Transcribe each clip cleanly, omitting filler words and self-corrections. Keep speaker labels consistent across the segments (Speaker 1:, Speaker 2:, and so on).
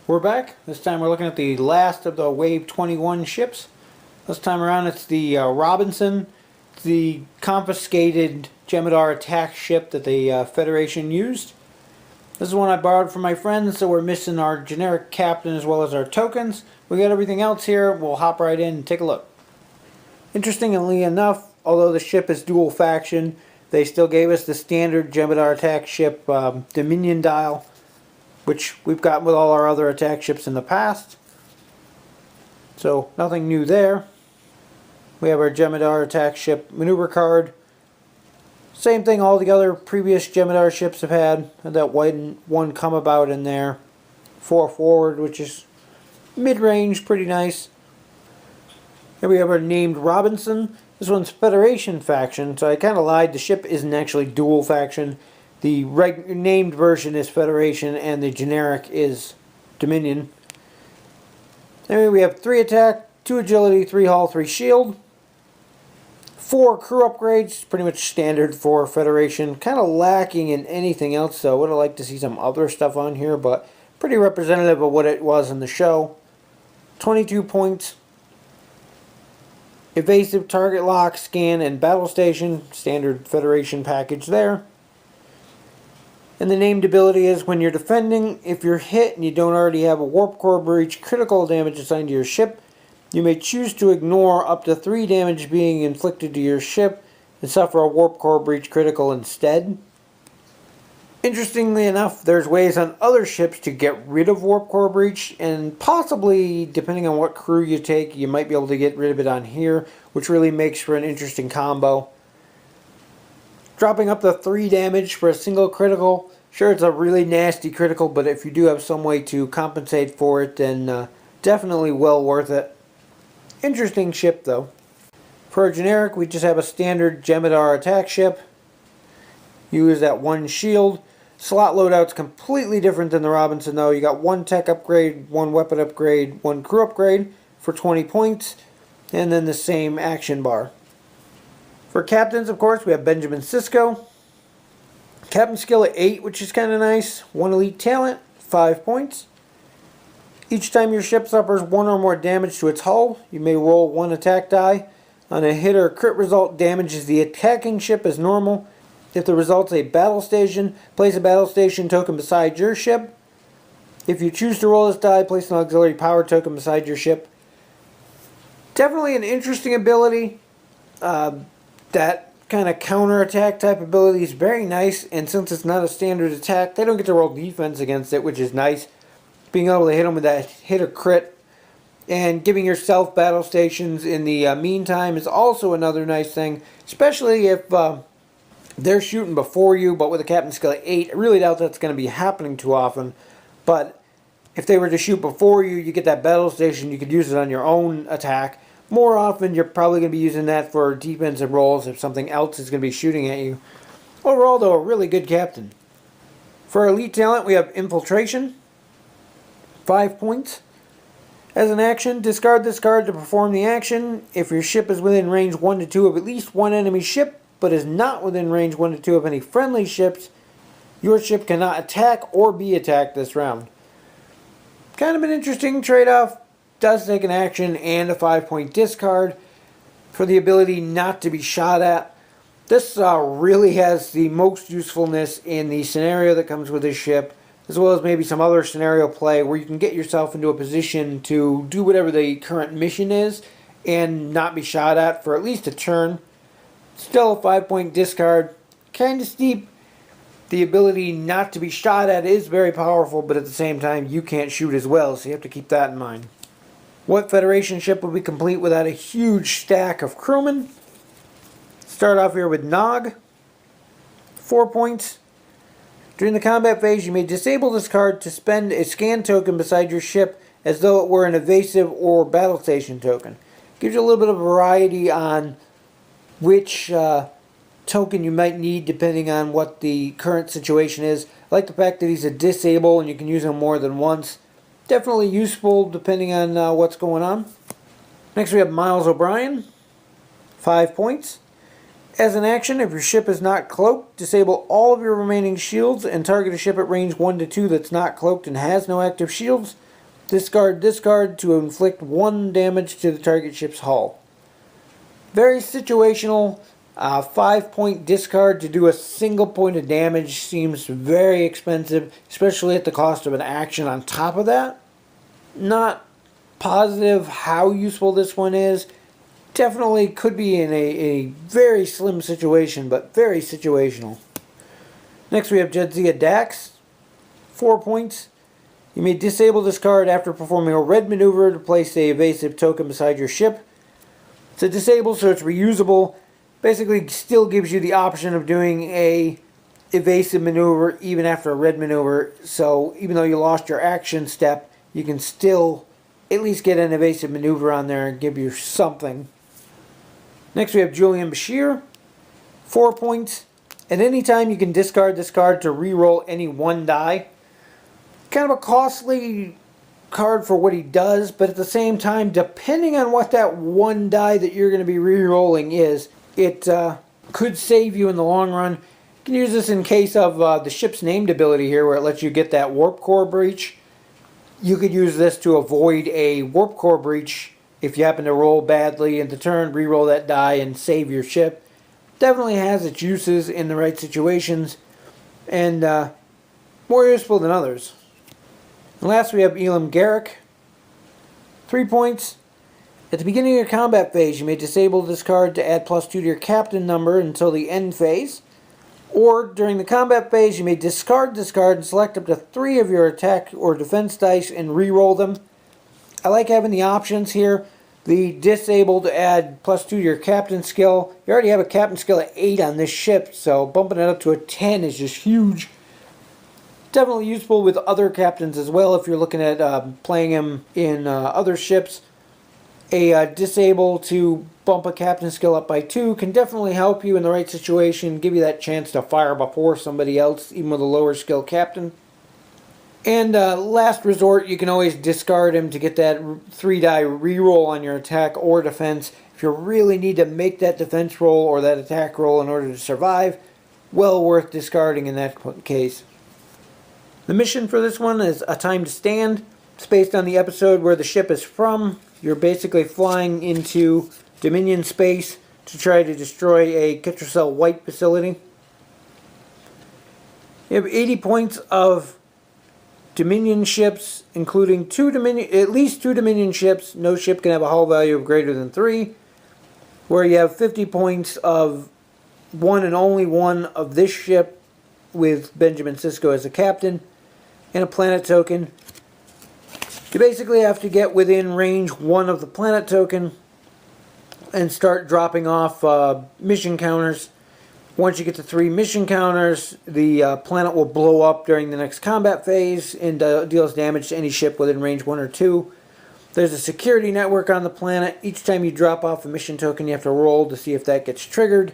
Speaker 1: We're back. This time we're looking at the last of the Wave 21 ships. This time around it's the Robinson, the confiscated Jem'Hadar attack ship that the Federation used. This is one I borrowed from my friends, so we're missing our generic captain as well as our tokens. We got everything else here. We'll hop right in and take a look. Interestingly enough, although the ship is dual faction, they still gave us the standard Jem'Hadar attack ship Dominion dial, which we've got with all our other attack ships in the past. So nothing new there. We have our Jem'Hadar attack ship maneuver card. Same thing all the other previous Jem'Hadar ships have had. That white one come about in there. 4 forward, which is mid-range, pretty nice. Here we have our named Robinson. This one's Federation faction, so I kind of lied. The ship isn't actually dual faction. The named version is Federation and the generic is Dominion. Anyway, we have 3 attack, 2 agility, 3 hull, 3 shield. 4 crew upgrades, pretty much standard for Federation. Kind of lacking in anything else though. Would have liked to see some other stuff on here, but pretty representative of what it was in the show. 22 points. Evasive, target lock, scan, and battle station. Standard Federation package there. And the named ability is when you're defending, if you're hit and you don't already have a warp core breach critical damage assigned to your ship, you may choose to ignore up to 3 damage being inflicted to your ship and suffer a warp core breach critical instead. Interestingly enough, there's ways on other ships to get rid of warp core breach, and possibly, depending on what crew you take, you might be able to get rid of it on here, which really makes for an interesting combo. Dropping up to 3 damage for a single critical. Sure, it's a really nasty critical, but if you do have some way to compensate for it, then definitely well worth it. Interesting ship, though. For a generic, we just have a standard Jem'Hadar attack ship. You use that 1 shield. Slot loadout's completely different than the Robinson, though. You got 1 tech upgrade, 1 weapon upgrade, 1 crew upgrade for 20 points, and then the same action bar. For captains, of course, we have Benjamin Sisko. Captain skill at 8, which is kind of nice. 1 elite talent, 5 points. Each time your ship suffers 1 or more damage to its hull, you may roll 1 attack die. On a hit or crit result, damages the attacking ship as normal. If the result's a battle station, place a battle station token beside your ship. If you choose to roll this die, place an auxiliary power token beside your ship. Definitely an interesting ability. That kind of counter-attack type ability is very nice, and since it's not a standard attack, they don't get to roll defense against it, which is nice. Being able to hit them with that hit or crit, and giving yourself battle stations in the meantime is also another nice thing, especially if they're shooting before you, but with a captain skill at 8, I really doubt that's going to be happening too often. But if they were to shoot before you, you get that battle station, you could use it on your own attack. More often, you're probably going to be using that for defensive roles if something else is going to be shooting at you. Overall, though, a really good captain. For elite talent, we have Infiltration. 5 points. As an action, discard this card to perform the action. If your ship is within range 1 to 2 of at least 1 enemy ship, but is not within range 1 to 2 of any friendly ships, your ship cannot attack or be attacked this round. Kind of an interesting trade-off. Does take an action and a 5-point discard for the ability not to be shot at. This really has the most usefulness in the scenario that comes with this ship, as well as maybe some other scenario play where you can get yourself into a position to do whatever the current mission is and not be shot at for at least a turn. Still a 5-point discard. Kind of steep. The ability not to be shot at is very powerful, but at the same time you can't shoot as well, so you have to keep that in mind. What Federation ship would be complete without a huge stack of crewmen? Start off here with Nog. 4 points. During the combat phase, you may disable this card to spend a scan token beside your ship as though it were an evasive or battle station token. Gives you a little bit of variety on which token you might need depending on what the current situation is. I like the fact that he's a disable and you can use him more than once. Definitely useful depending on what's going on. Next we have Miles O'Brien. 5 points. As an action, if your ship is not cloaked, disable all of your remaining shields and target a ship at range 1 to 2 that's not cloaked and has no active shields. discard to inflict 1 damage to the target ship's hull. Very situational. 5-point discard to do a single point of damage seems very expensive, especially at the cost of an action on top of that. Not positive how useful this one is. Definitely could be in a very slim situation, but very situational. Next we have JADZIA DAX. 4 points. You may disable this card after performing a red maneuver to place a evasive token beside your ship. It's a disable, so it's reusable. Basically still gives you the option of doing a evasive maneuver even after a red maneuver. So even though you lost your action step, you can still at least get an evasive maneuver on there and give you something. Next we have JULIAN BASHIRI. 4 points. At any time you can discard this card to re-roll any 1 die. Kind of a costly card for what he does, but at the same time, depending on what that 1 die that you're going to be re-rolling is, it could save you in the long run. You can use this in case of the ship's named ability here, where it lets you get that warp core breach. You could use this to avoid a warp core breach if you happen to roll badly in the turn, re-roll that die and save your ship. Definitely has its uses in the right situations, and more useful than others. And last we have ELIM GARAK. 3 points. At the beginning of your combat phase, you may disable this card to add +2 to your captain number until the end phase. Or during the combat phase, you may discard this card and select up to 3 of your attack or defense dice and re-roll them. I like having the options here. The disable to add +2 to your captain skill. You already have a captain skill at 8 on this ship, so bumping it up to a 10 is just huge. Definitely useful with other captains as well if you're looking at playing him in other ships. A disable to bump a captain skill up by 2 can definitely help you in the right situation, give you that chance to fire before somebody else, even with a lower skill captain. And last resort, you can always discard him to get that 3 die reroll on your attack or defense. If you really need to make that defense roll or that attack roll in order to survive, well worth discarding in that case. The mission for this one is A Time to Stand. It's based on the episode where the ship is from. You're basically flying into Dominion space to try to destroy a Ketracel White facility. You have 80 points of Dominion ships, including at least 2 Dominion ships. No ship can have a hull value of greater than 3. Where you have 50 points of one and only one of this ship with Benjamin Sisko as a captain, and a planet token. You basically have to get within range 1 of the planet token and start dropping off mission counters. Once you get to 3 mission counters, the planet will blow up during the next combat phase and deals damage to any ship within range 1 or 2. There's a security network on the planet. Each time you drop off a mission token, you have to roll to see if that gets triggered.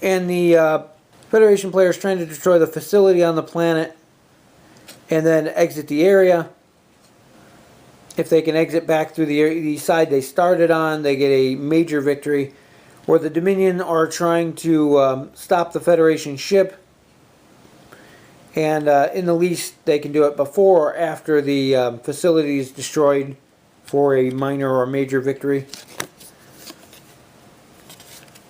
Speaker 1: And the Federation player is trying to destroy the facility on the planet and then exit the area. If they can exit back through the side they started on, they get a major victory. Where the Dominion are trying to stop the Federation ship, and in the least they can do it before or after the facility is destroyed for a minor or major victory.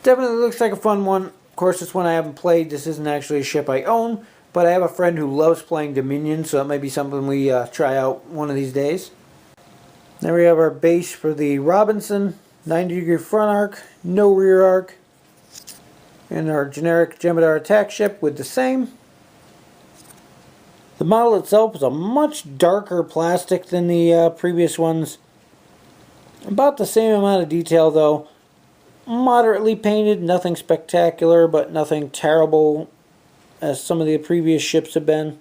Speaker 1: Definitely looks like a fun one. Of course, this one I haven't played. This isn't actually a ship I own, but I have a friend who loves playing Dominion, so it might be something we try out one of these days. Now we have our base for the Robinson. 90-degree front arc, no rear arc, and our generic Jem'Hadar attack ship with the same. The model itself is a much darker plastic than the previous ones. About the same amount of detail though. Moderately painted, nothing spectacular, but nothing terrible as some of the previous ships have been.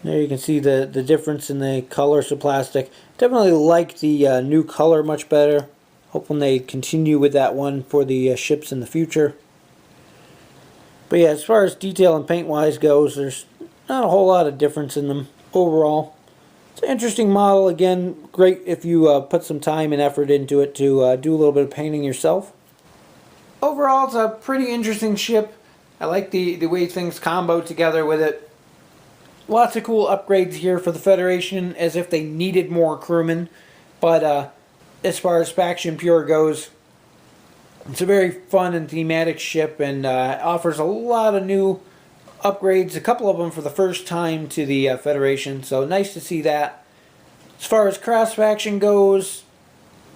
Speaker 1: There you can see the difference in the colors of plastic. Definitely like the new color much better. Hoping they continue with that one for the ships in the future. But yeah, as far as detail and paint wise goes, there's not a whole lot of difference in them overall. It's an interesting model. Again, great if you put some time and effort into it to do a little bit of painting yourself. Overall, it's a pretty interesting ship. I like the way things combo together with it. Lots of cool upgrades here for the Federation, as if they needed more crewmen. But as far as Faction Pure goes, it's a very fun and thematic ship, and offers a lot of new upgrades, a couple of them for the first time to the Federation, so nice to see that. As far as cross-faction goes,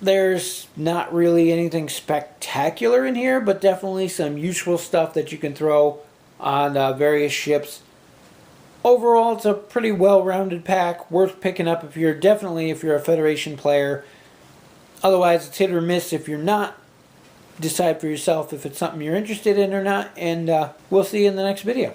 Speaker 1: there's not really anything spectacular in here, but definitely some useful stuff that you can throw on various ships. Overall, it's a pretty well-rounded pack, worth picking up if you're a Federation player. Otherwise, it's hit or miss if you're not. Decide for yourself if it's something you're interested in or not, and we'll see you in the next video.